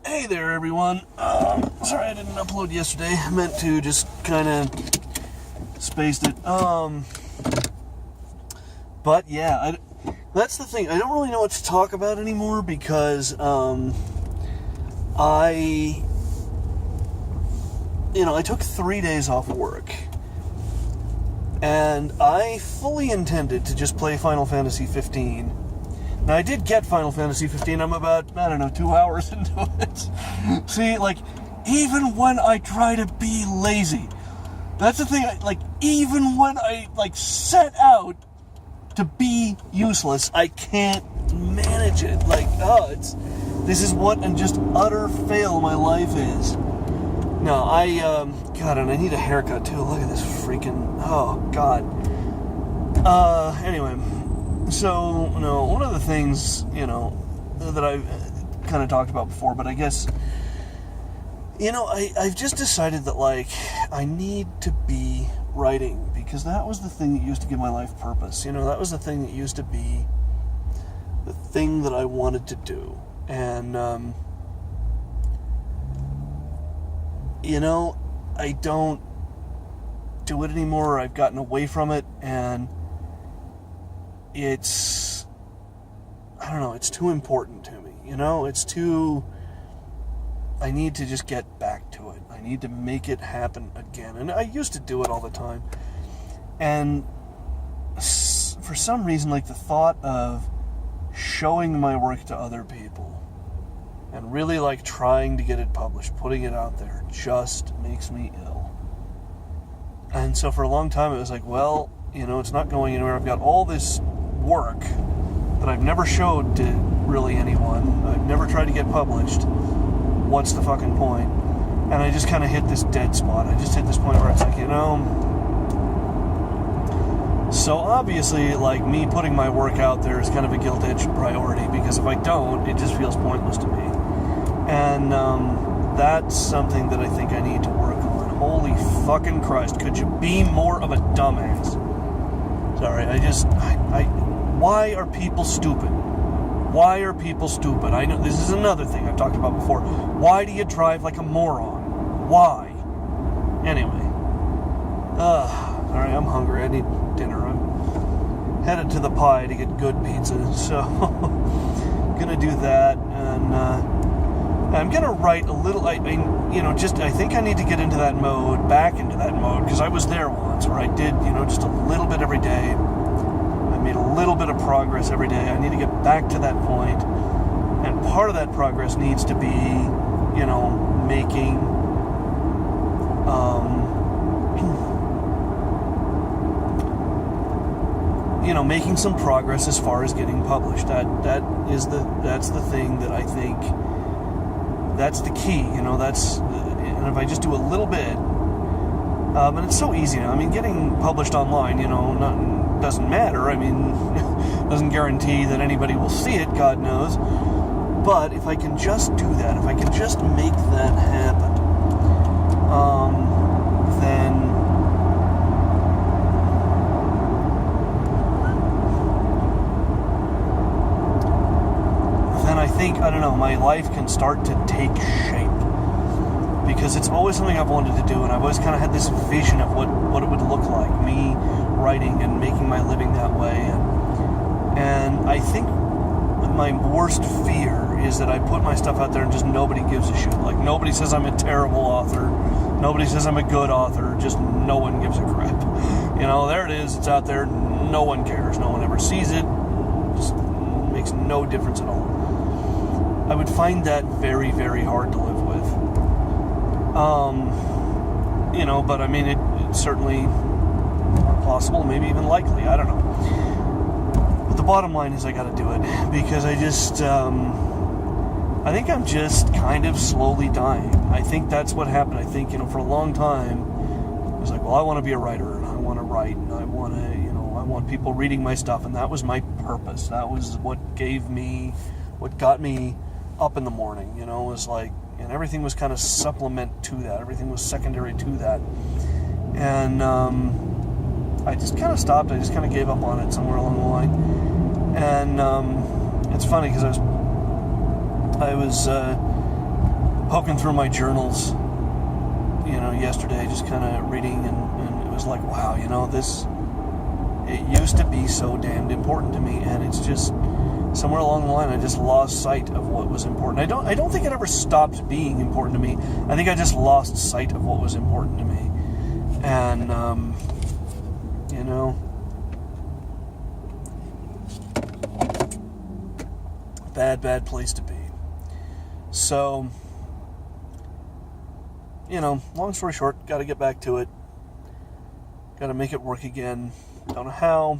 Hey there, everyone. Sorry I didn't upload yesterday. I meant to, just kind of spaced it. But yeah, that's the thing. I don't really know what to talk about anymore because I took 3 days off work. And I fully intended to just play Final Fantasy 15. Now, I did get Final Fantasy 15. I'm about, 2 hours into it. See, even when I try to be lazy, that's the thing, even when I, set out to be useless, I can't manage it. This is what and just utter fail my life is. No, and I need a haircut, too. Look at this freaking, oh, God. Anyway, so, one of the things, that I've kind of talked about before, but I guess, I've just decided that, I need to be writing, because that was the thing that used to give my life purpose. That was the thing that used to be the thing that I wanted to do. And, I don't do it anymore. I've gotten away from it, and it's too important to me. I need to just get back to it. I need to make it happen again. And I used to do it all the time. And for some reason, the thought of showing my work to other people and really trying to get it published, putting it out there, just makes me ill. And so for a long time it was it's not going anywhere. I've got all this work that I've never showed to really anyone. I've never tried to get published. What's the fucking point? And I just kind of hit this dead spot. I just hit this point where it's so obviously, me putting my work out there is kind of a guilt-edged priority, because if I don't, it just feels pointless to me. And that's something that I think I need to work on. Holy fucking Christ, could you be more of a dumbass? Sorry, why are people stupid? Why are people stupid? I know, this is another thing I've talked about before. Why do you drive like a moron? Why? Anyway. Sorry, I'm hungry. I need dinner. I'm headed to the Pie to get good pizza, so gonna do that, and I'm gonna write a little. I think I need to get into that mode, back into that mode, because I was there once where I did, just a little bit every day. I made a little bit of progress every day. I need to get back to that point, and part of that progress needs to be, making. Making some progress as far as getting published. That's the thing that I think, that's the key. And if I just do a little bit, and it's so easy now. Getting published online, doesn't matter. Doesn't guarantee that anybody will see it, God knows. But if I can just do that, if I can just make that happen, then I think, my life can start to take shape. Because it's always something I've wanted to do, and I've always kind of had this vision of what it would look like, me writing and making my living that way. And I think my worst fear is that I put my stuff out there and just nobody gives a shit. Nobody says I'm a terrible author. Nobody says I'm a good author. Just no one gives a crap. There it is. It's out there. No one cares. No one ever sees it. Just makes no difference at all. I would find that very, very hard to live with. But it's certainly possible, maybe even likely. I don't know. But the bottom line is I gotta do it, because I just, I think I'm just kind of slowly dying. I think that's what happened. I think, for a long time, it was I want to be a writer, and I want to write, and I want to, I want people reading my stuff, and that was my purpose. That was what got me up in the morning, was and everything was kind of supplement to that. Everything was secondary to that. And I just kind of stopped. I just kind of gave up on it somewhere along the line. And it's funny because I was poking through my journals, yesterday, just kind of reading, and it was like, wow, it used to be so damned important to me, and it's just somewhere along the line I just lost sight of what was important. I don't think it ever stopped being important to me. I think I just lost sight of what was important to me. And bad place to be. So, long story short, got to get back to it. Got to make it work again. Don't know how.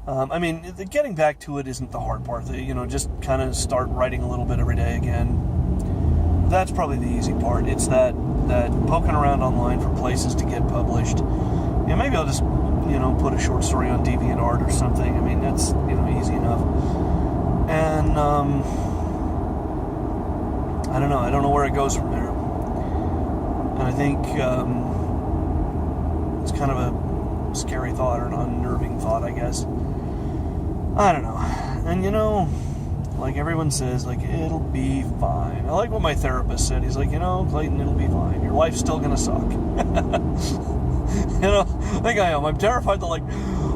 The getting back to it isn't the hard part. Just kind of start writing a little bit every day again. That's probably the easy part. It's that poking around online for places to get published. Maybe I'll just, put a short story on DeviantArt or something. That's, easy enough. And, I don't know. I don't know where it goes from there. And I think it's kind of a scary thought, or an unnerving thought, I guess. I don't know. And like everyone says, like, it'll be fine. I like what my therapist said. He's like, Clayton, it'll be fine. Your life's still gonna suck. I think I am. I'm terrified that, like,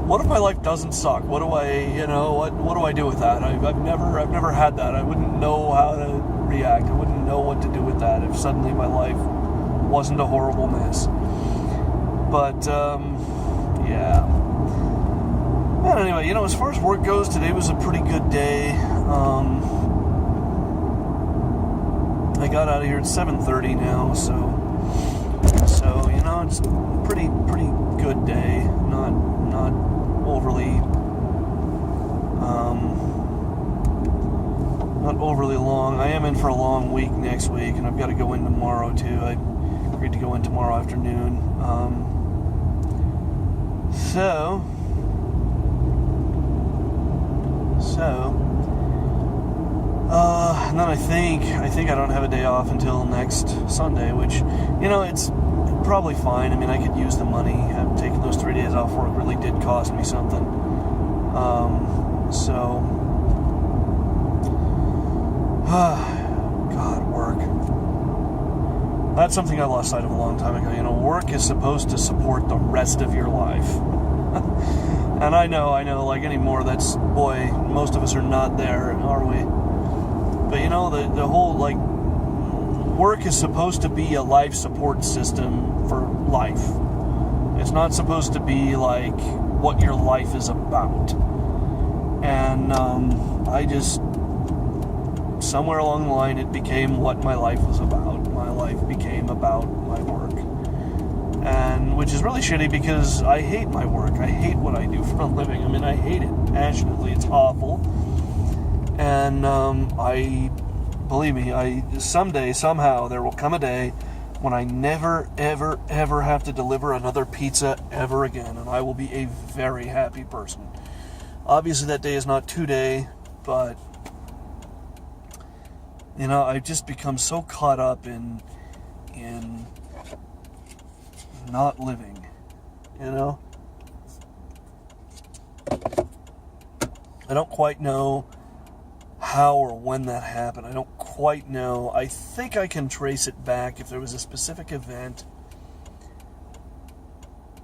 what if my life doesn't suck? What do what do I do with that? I've never had that. I wouldn't know how to react. I wouldn't know what to do with that if suddenly my life wasn't a horrible mess. But yeah. And anyway, as far as work goes, today was a pretty good day. I got out of here at 7:30 now, so it's a pretty good day. Not overly long. I am in for a long week next week, and I've got to go in tomorrow too. I agreed to go in tomorrow afternoon. And then I think I don't have a day off until next Sunday, which, it's probably fine. I could use the money. Taking those 3 days off work really did cost me something. God, work. That's something I lost sight of a long time ago. Work is supposed to support the rest of your life. And I know, like anymore, most of us are not there, are we? But the whole, like, work is supposed to be a life support system for life. It's not supposed to be like what your life is about. And somewhere along the line, it became what my life was about. My life became about my work. And which is really shitty because I hate my work. I hate what I do for a living. I hate it passionately. It's awful. And believe me, someday, somehow, there will come a day when I never, ever, ever have to deliver another pizza ever again, and I will be a very happy person. Obviously, that day is not today, but I've just become so caught up in not living, I don't quite know how or when that happened. I don't quite know. I think I can trace it back if there was a specific event.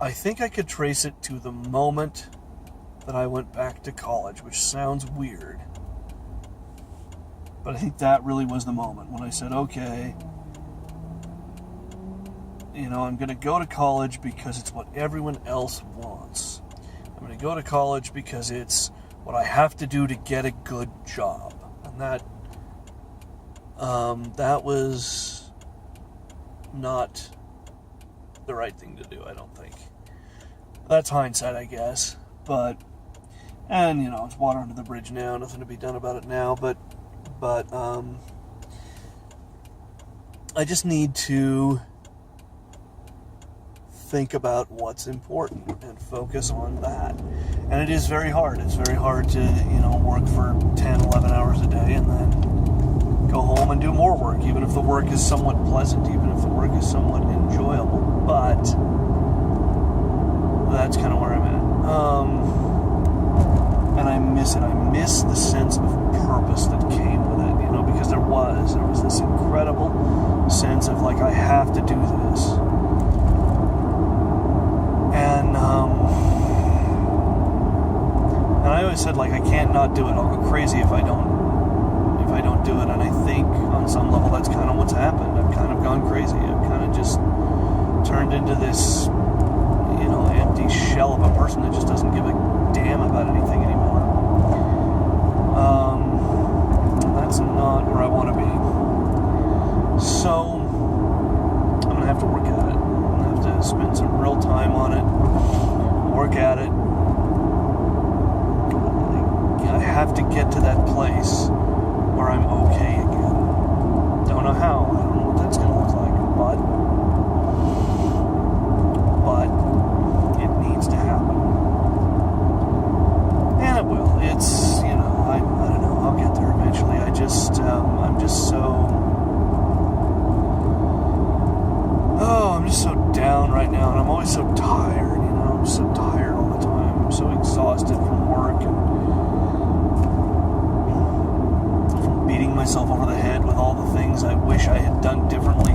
I think I could trace it to the moment that I went back to college, which sounds weird. But I think that really was the moment when I said, okay, I'm going to go to college because it's what everyone else wants. I'm going to go to college because it's what I have to do to get a good job. And that was not the right thing to do, I don't think. That's hindsight, I guess. And it's water under the bridge now, nothing to be done about it now, but I just need to think about what's important and focus on that. And it is very hard. It's very hard to, work for 10, 11 hours a day and then go home and do more work, even if the work is somewhat pleasant, even if the work is somewhat enjoyable. But that's kind of where I'm at. And I miss it. I miss the sense of purpose that came with it. because there was this incredible sense of like, I have to do this. And I always said, like, I can't not do it. I'll go crazy if I don't do it. And I think on some level that's kind of what's happened. I've kind of gone crazy. I've kind of just turned into this, empty shell of a person that just doesn't give a damn about anything anymore. That's not where I want to be. So I'm going to have to work at it. I'm going to have to spend some real time on it, work at it. I have to get to that place where I'm okay again. Don't know how. I don't know what that's going to look like, but it needs to happen. And it will. It's, I don't know. I'll get there eventually. I'm just so down right now, and I'm always so tired, I'm so tired all the time. I'm so exhausted from work and from beating myself over the head with all the things I wish I had done differently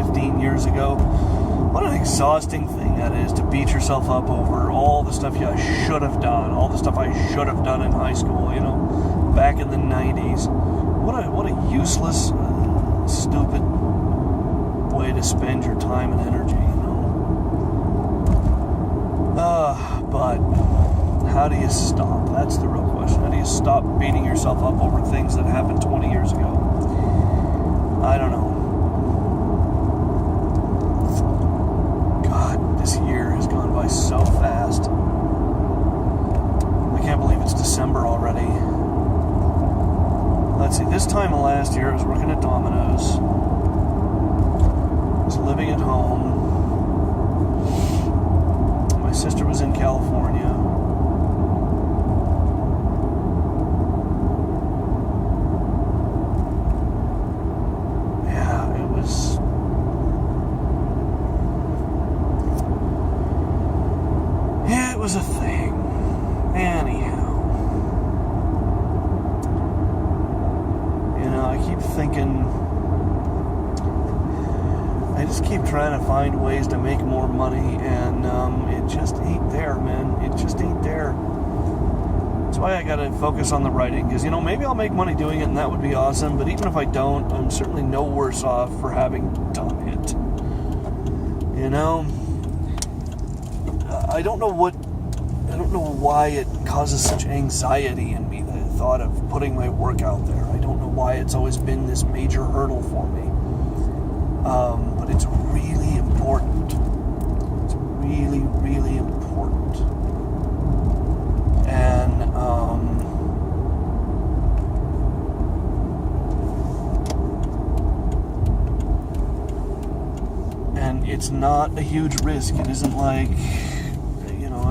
15 years ago. What an exhausting thing that is, to beat yourself up over all the stuff you should have done, all the stuff I should have done in high school, back in the 90s. What a useless, stupid way to spend your time and energy, But how do you stop? That's the real question. How do you stop beating yourself up over things that happened 20 years ago? I don't know. God, this year has gone by so fast. I can't believe it's December already. Let's see, this time last year I was working at Domino's. I was living at home. My sister was in California. Yeah, it was a thing. Anyhow. I keep thinking, I just keep trying to find ways to make more money, and it just ain't there, man. It just ain't there. That's why I gotta focus on the writing, because, maybe I'll make money doing it, and that would be awesome, but even if I don't, I'm certainly no worse off for having done it. I don't know why it causes such anxiety in me, the thought of putting my work out there. I don't know why it's always been this major hurdle for me. But it's really important. It's really, really important. And it's not a huge risk. It isn't like,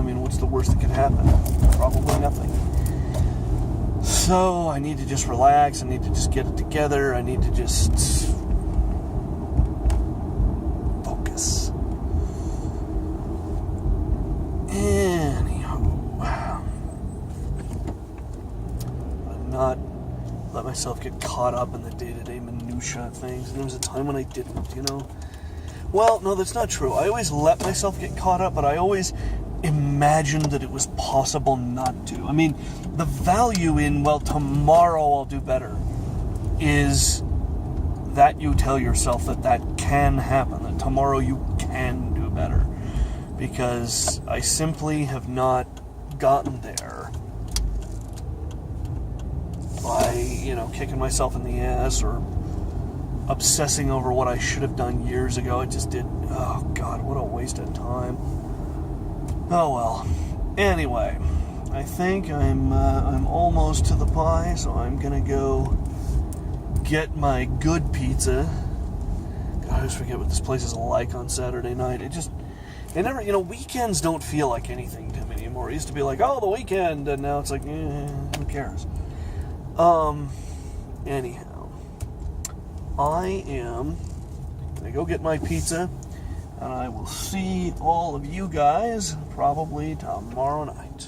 what's the worst that could happen? Probably nothing. So I need to just relax. I need to just get it together. I need to just focus. Anyhow, not let myself get caught up in the day-to-day minutia of things. There was a time when I didn't, Well, no, that's not true. I always let myself get caught up, but I always imagined that it was possible not to. I mean, the value in, tomorrow I'll do better, is that you tell yourself that can happen, that tomorrow you can do better. Because I simply have not gotten there by, kicking myself in the ass or obsessing over what I should have done years ago. It just did, oh God, what a waste of time. Oh well. Anyway, I think I'm almost to the pie, so I'm gonna go get my good pizza. God, I always forget what this place is like on Saturday night. It never, weekends don't feel like anything to me anymore. It used to be like, oh, the weekend, and now it's like, who cares? Anyhow, I am gonna go get my pizza. And I will see all of you guys probably tomorrow night.